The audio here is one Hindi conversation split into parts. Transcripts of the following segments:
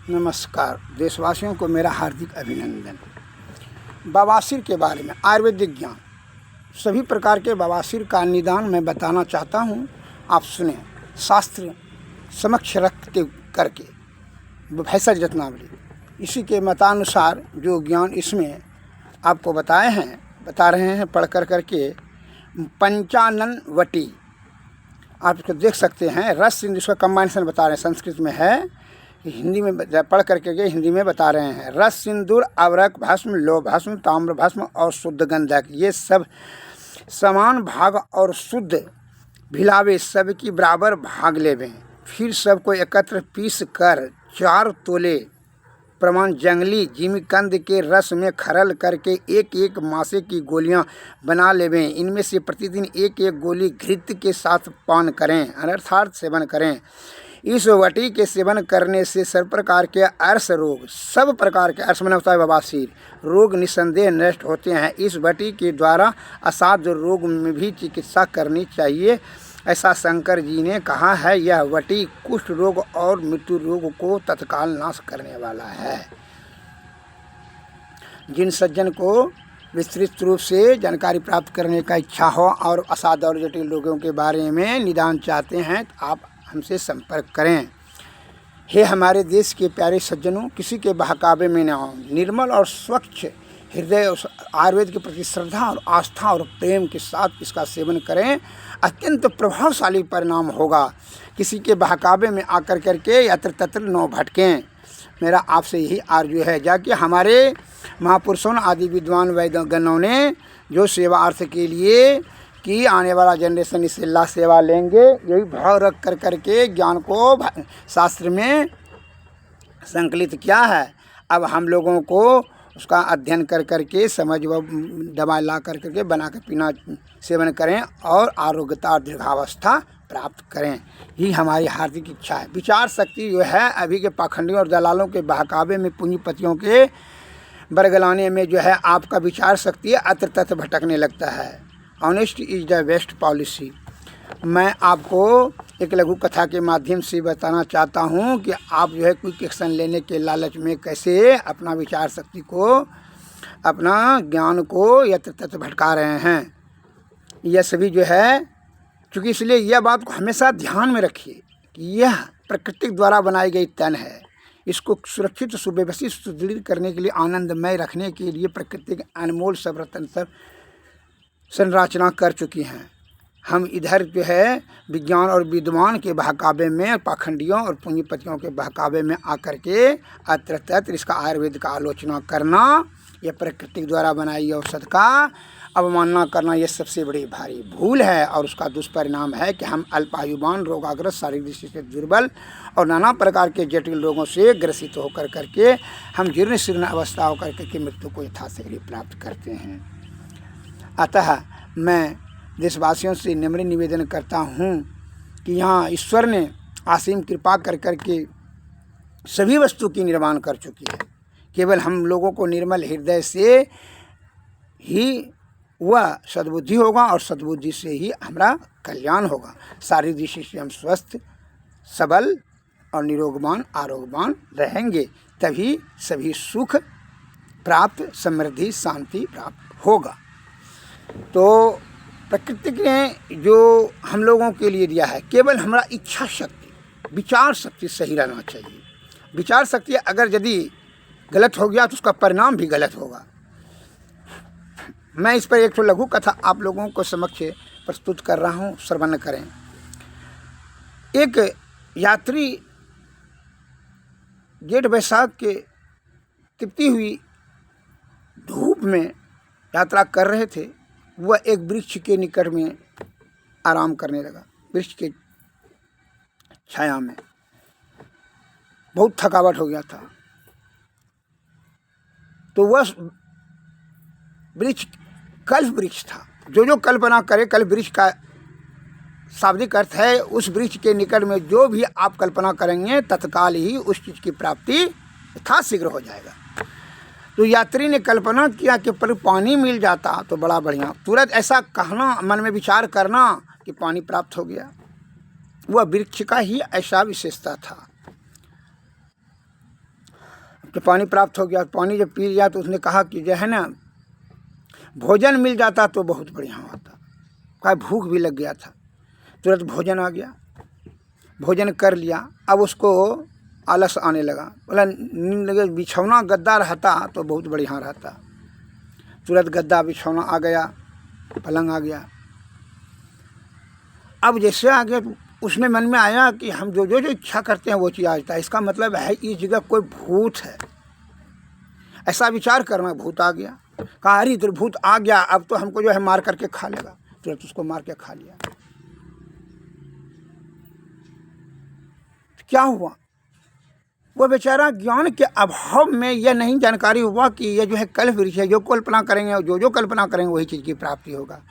नमस्कार देशवासियों को मेरा हार्दिक अभिनंदन। बवासीर के बारे में आयुर्वेदिक ज्ञान, सभी प्रकार के बवासीर का निदान मैं बताना चाहता हूँ। आप सुने, शास्त्र समक्ष रखते करके भेषज रत्नावली, इसी के मतानुसार जो ज्ञान इसमें आपको बता रहे हैं पढ़ करके। पंचानन वटी आप इसको देख सकते हैं। रस सिंधु, इसका कंबाइनेशन बता रहे हैं, संस्कृत में है, हिंदी में पढ़ करके हिंदी में बता रहे हैं। रस सिंदूर, अवरक भस्म, लोह भस्म, ताम्र भस्म और शुद्ध गंधक, ये सब समान भाग और शुद्ध भिलावे, सबकी बराबर भाग लेवें। फिर सबको एकत्र पीस कर 4 तोले प्रमाण जंगली जिमीकंद के रस में खरल करके एक एक मासे की गोलियां बना लेवें। इनमें से प्रतिदिन एक एक गोली घृत के साथ पान करें, अर्थात सेवन करें। इस वटी के सेवन करने से सब प्रकार के अर्श रोग, सब प्रकार के अर्श में होता है बवासीर रोग, निसंदेह नष्ट होते हैं। इस वटी के द्वारा असाध्य रोग में भी चिकित्सा करनी चाहिए, ऐसा शंकर जी ने कहा है। यह वटी कुष्ठ रोग और मृत्यु रोग को तत्काल नाश करने वाला है। जिन सज्जन को विस्तृत रूप से जानकारी प्राप्त करने का इच्छा हो और असाध्य और जटिल रोगों के बारे में निदान चाहते हैं तो आप हमसे संपर्क करें। हे हमारे देश के प्यारे सज्जनों, किसी के बहकावे में न आओ। निर्मल और स्वच्छ हृदय आयुर्वेद के प्रति श्रद्धा और आस्था और प्रेम के साथ इसका सेवन करें, अत्यंत प्रभावशाली परिणाम होगा। किसी के बहकावे में आकर करके यत्र तत्र न भटकें। मेरा आपसे यही आरजू है, जाके हमारे महापुरुषों आदि विद्वान वैद्यगणों ने जो सेवा अर्थ के लिए कि आने वाला जनरेशन इससे ला सेवा लेंगे, यही भाव रख कर करके ज्ञान को शास्त्र में संकलित किया है। अब हम लोगों को उसका अध्ययन कर करके समझ व दवा ला कर करके बना कर पीना सेवन करें और आरोग्यता और दीर्घावस्था प्राप्त करें, यही हमारी हार्दिक इच्छा है। विचार शक्ति जो है अभी के पाखंडियों और दलालों के बहकावे में, पूंजीपतियों के बरगलाने में जो है आपका विचार शक्ति अत्र तत्र भटकने लगता है। Honest is the best policy. मैं आपको एक लघु कथा के माध्यम से बताना चाहता हूँ कि आप जो है क्विक एक्शन लेने के लालच में कैसे अपना विचार शक्ति को, अपना ज्ञान को यत्र तत्र भटका रहे हैं। यह सभी जो है, चूँकि इसलिए यह बात को हमेशा ध्यान में रखिए कि यह प्रकृति द्वारा बनाई गई तन है। इसको सुरक्षित, सुव्यवस्थित, सुदृढ़ करने के लिए, आनंदमय रखने के लिए प्रकृति के अनमोल सब रत्न सब संरचना कर चुकी हैं। हम इधर जो है विज्ञान और विद्वान के बहकावे में, पाखंडियों और पूंजीपतियों के बहकावे में आकर के अत्र तत्र इसका आयुर्वेद का आलोचना करना, यह प्रकृति द्वारा बनाई औषध का अवमानना करना, यह सबसे बड़ी भारी भूल है। और उसका दुष्परिणाम है कि हम अल्पायुमान, रोगाग्रस्त, शारीरिक दृष्टि से दुर्बल और नाना प्रकार के जटिल रोगों से ग्रसित होकर करके हम जीर्ण शीर्ण अवस्था होकर के मृत्यु को यथाशीघ्र प्राप्त करते हैं। अतः मैं देशवासियों से नम्र निवेदन करता हूँ कि यहाँ ईश्वर ने असीम कृपा कर करके सभी वस्तु की निर्माण कर चुकी है। केवल हम लोगों को निर्मल हृदय से ही वह सद्बुद्धि होगा और सद्बुद्धि से ही हमारा कल्याण होगा। शारीरिक दृष्टि से हम स्वस्थ, सबल और निरोगवान, आरोग्यवान रहेंगे, तभी सभी सुख प्राप्त, समृद्धि, शांति प्राप्त होगा। तो प्रकृति ने जो हम लोगों के लिए दिया है, केवल हमारा इच्छा शक्ति, विचार शक्ति सही रहना चाहिए। विचार शक्ति अगर यदि गलत हो गया तो उसका परिणाम भी गलत होगा। मैं इस पर एक लघु कथा आप लोगों को समक्ष प्रस्तुत कर रहा हूँ, श्रवण करें। एक यात्री जेठ वैशाख के तपती हुई धूप में यात्रा कर रहे थे। वह एक वृक्ष के निकट में आराम करने लगा। वृक्ष के छाया में बहुत थकावट हो गया था। तो वह वृक्ष कल्प वृक्ष था। जो कल्पना करे, कल्प वृक्ष का शाब्दिक अर्थ है उस वृक्ष के निकट में जो भी आप कल्पना करेंगे तत्काल ही उस चीज़ की प्राप्ति यथाशीघ्र हो जाएगा। तो यात्री ने कल्पना किया कि पर पानी मिल जाता तो बड़ा बढ़िया। तुरंत ऐसा कहना, मन में विचार करना कि पानी प्राप्त हो गया। वह वृक्ष का ही ऐसा विशेषता था। तो पानी प्राप्त हो गया। पानी जब पी लिया तो उसने कहा कि जो है ना, भोजन मिल जाता तो बहुत बढ़िया होता। कहा भूख भी लग गया था, तुरंत भोजन आ गया, भोजन कर लिया। अब उसको आलस आने लगा, बोला नींद लगे, बिछौना गद्दा रहता तो बहुत बढ़िया रहता। तुरंत गद्दा बिछौना आ गया, पलंग आ गया। अब जैसे आ गया तो उसने मन में आया कि हम जो जो जो इच्छा करते हैं वो चीज़ आ जाता है, इसका मतलब है इस जगह कोई भूत है। ऐसा विचार करना, भूत आ गया। कहा अरे तो भूत आ गया, अब तो हमको जो है मार करके खा लेगा। तुरंत उसको मार के खा लिया। क्या हुआ, वो बेचारा ज्ञान के अभाव में यह नहीं जानकारी हुआ कि यह जो है कल्प वृक्ष है, जो कल्पना करेंगे, जो जो कल्पना करेंगे वही चीज़ की प्राप्ति होगा।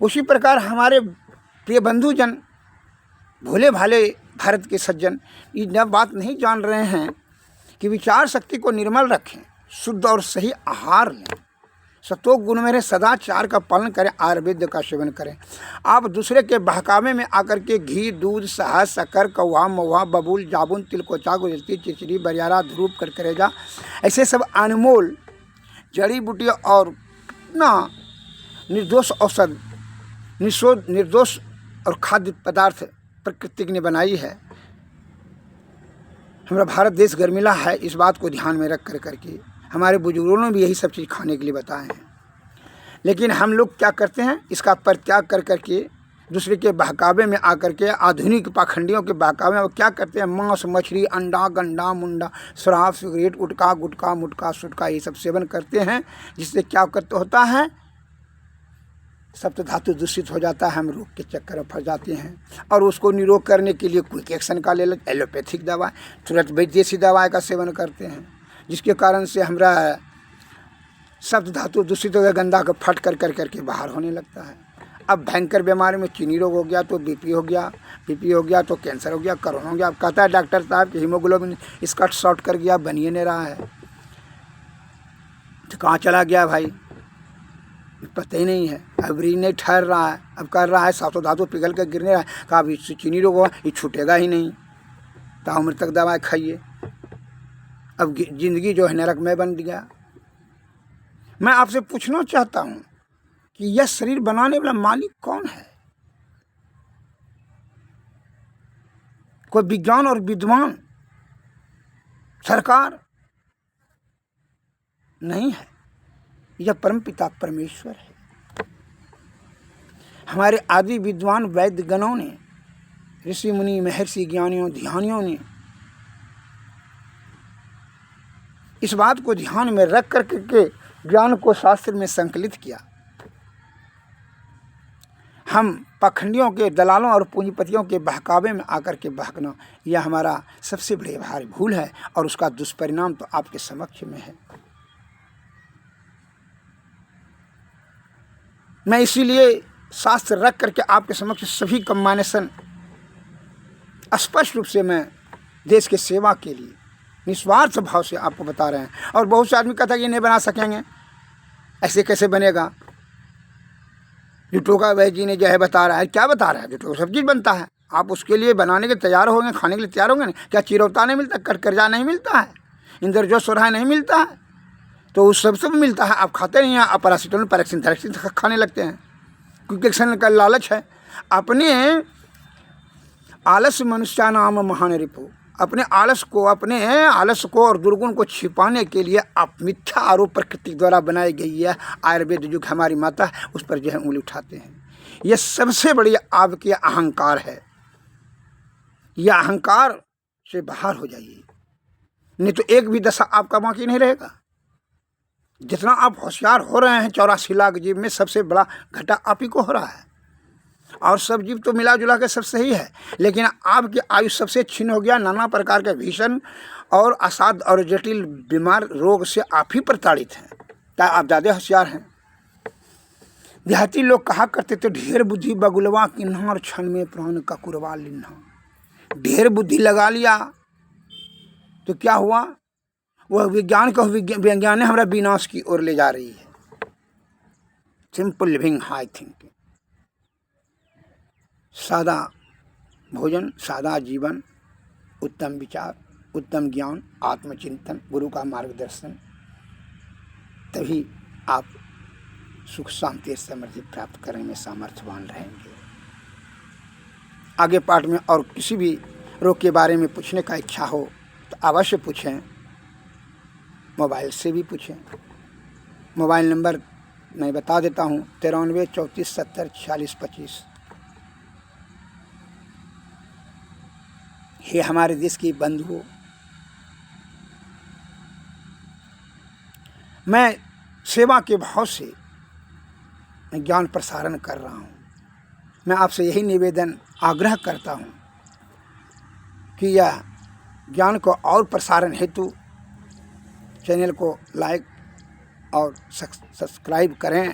उसी प्रकार हमारे प्रिय बंधुजन, भोले भाले भारत के सज्जन, ये बात नहीं जान रहे हैं कि विचार शक्ति को निर्मल रखें, शुद्ध और सही आहार लें, सतों गुण में सदाचार का पालन करें, आयुर्वेद का सेवन करें। आप दूसरे के बहकावे में आकर के घी, दूध, शहद, शक्कर, कौवा, महुआ, बबूल, जाबुन, तिलकोचा, गुजरती, चिचरी, बरियारा, धूप, करकरेजा, ऐसे सब अनमोल जड़ी बूटी और ना निर्दोष औषध, निर्दोष और खाद्य पदार्थ प्रकृति ने बनाई है। हमारा भारत देश गर्मिला है, इस बात को ध्यान में रख कर करके हमारे बुजुर्गों ने भी यही सब चीज़ खाने के लिए बताए हैं। लेकिन हम लोग क्या करते हैं, इसका परित्याग कर करके दूसरे के बहकावे में आकर के, आधुनिक पाखंडियों के बहकावे में वो क्या करते हैं, मांस, मछली, अंडा, गंडा, मुंडा, शराब, सिगरेट, उटका, गुटका, मुटका, सुटका, ये सब सेवन करते हैं। जिससे क्या करते होता है, सप्त धातु दूषित हो जाता है, हम रोग के चक्कर में फंस जाते हैं। और उसको निरोग करने के लिए क्विक एक्शन का ले लो, एलोपैथिक दवा, तुरंत विदेशी दवाई का सेवन करते हैं, जिसके कारण से हमारा सप्त धातु दूषित हो गया, गंदा का फट कर कर करके बाहर होने लगता है। अब भयंकर बीमारी में चीनी रोग हो गया तो बीपी हो गया तो कैंसर हो गया, कोरोना हो गया। अब कहता है डॉक्टर साहब कि हीमोग्लोबिन इसका शॉर्ट कर गया, बन ही नहीं रहा है। तो कहाँ चला गया भाई, पता ही नहीं है। अब रीढ़ नहीं ठहर रहा है, अब कर रहा है, सातों धातु पिघल कर गिरने रहा है। कहा इससे चीनी रोग हुआ, ये छूटेगा ही नहीं, ताउम्र तक दवाई खाइए। अब जिंदगी जो है नरक में बन गया। मैं आपसे पूछना चाहता हूँ कि यह शरीर बनाने वाला मालिक कौन है? कोई विज्ञान और विद्वान, सरकार नहीं है, यह परमपिता परमेश्वर है। हमारे आदि विद्वान वैद्य गणों ने, ऋषि मुनि, महर्षि, ज्ञानियों, ध्यानियों ने इस बात को ध्यान में रख कर के ज्ञान को शास्त्र में संकलित किया। हम पाखंडियों के, दलालों और पूंजीपतियों के बहकावे में आकर के बहकना, यह हमारा सबसे बड़ी भारी भूल है और उसका दुष्परिणाम तो आपके समक्ष में है। मैं इसीलिए शास्त्र रख करके आपके समक्ष सभी कम्बाइनेशन स्पष्ट रूप से मैं देश की सेवा के लिए निस्वार्थ भाव से आपको बता रहे हैं। और बहुत से आदमी कहता है ये नहीं बना सकेंगे, ऐसे कैसे बनेगा? जुटो का वह जी ने जो है बता रहा है, क्या बता रहा है? जुटो सब चीज़ बनता है, आप उसके लिए बनाने के तैयार होंगे, खाने के लिए तैयार होंगे ना। क्या चिरौता नहीं मिलता, करजा नहीं मिलता है, इंद्रजोत सोराय नहीं मिलता है, तो उस सब मिलता है। आप खाते नहीं हैं, आप पैरासिटामोल, पैराक्सिन खाने लगते हैं, क्योंकि एक्शन का लालच है। अपने आलस मनुष्य नाम महान रिपु, अपने आलस को और दुर्गुण को छिपाने के लिए आप मिथ्या आरोप प्रकृति द्वारा बनाई गई है आयुर्वेद जो हमारी माता है, उस पर जो है उंगली उठाते हैं। यह सबसे बड़ी आपकी अहंकार है। यह अहंकार से बाहर हो जाइए, नहीं तो एक भी दशा आपका बाकी नहीं रहेगा। जितना आप होशियार हो रहे हैं, 84 लाख जीव में सबसे बड़ा घाटा आप ही को हो रहा है। और सब जीव तो मिला जुला के सब सही है, लेकिन आपकी आयु सबसे छीन हो गया। नाना प्रकार के भीषण और असाध्य और जटिल बीमार रोग से आप ही प्रताड़ित हैं, क्या आप ज़्यादा होशियार हैं? देहाती लोग कहा करते थे, ढेर बुद्धि बगुलवा किन्हा और क्षण में प्राण का कुरवा लिन्हा। ढेर बुद्धि लगा लिया तो क्या हुआ? वह विज्ञान हमारा विनाश की ओर ले जा रही है। सिंपल लिविंग, हाई थिंकिंग, सादा भोजन, सादा जीवन, उत्तम विचार, उत्तम ज्ञान, आत्मचिंतन, गुरु का मार्गदर्शन, तभी आप सुख शांति समृद्धि प्राप्त करने में सामर्थ्यवान रहेंगे। आगे पाठ में और किसी भी रोग के बारे में पूछने का इच्छा हो तो अवश्य पूछें, मोबाइल से भी पूछें। मोबाइल नंबर मैं बता देता हूँ 93 34 70 46 25। हे हमारे देश की बंधुओं, मैं सेवा के भाव से ज्ञान प्रसारण कर रहा हूँ। मैं आपसे यही निवेदन आग्रह करता हूँ कि यह ज्ञान को और प्रसारण हेतु चैनल को लाइक और सब्सक्राइब करें,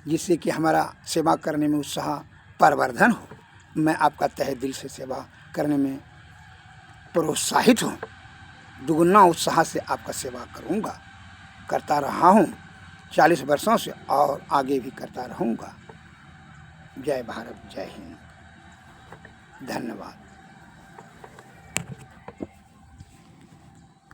जिससे कि हमारा सेवा करने में उत्साह प्रवर्धन हो। मैं आपका तहे दिल से सेवा करने में प्रोत्साहित हूँ। दुगुना उत्साह से आपका सेवा करूँगा, करता रहा हूँ 40 वर्षों से और आगे भी करता रहूँगा। जय भारत, जय हिंद, धन्यवाद।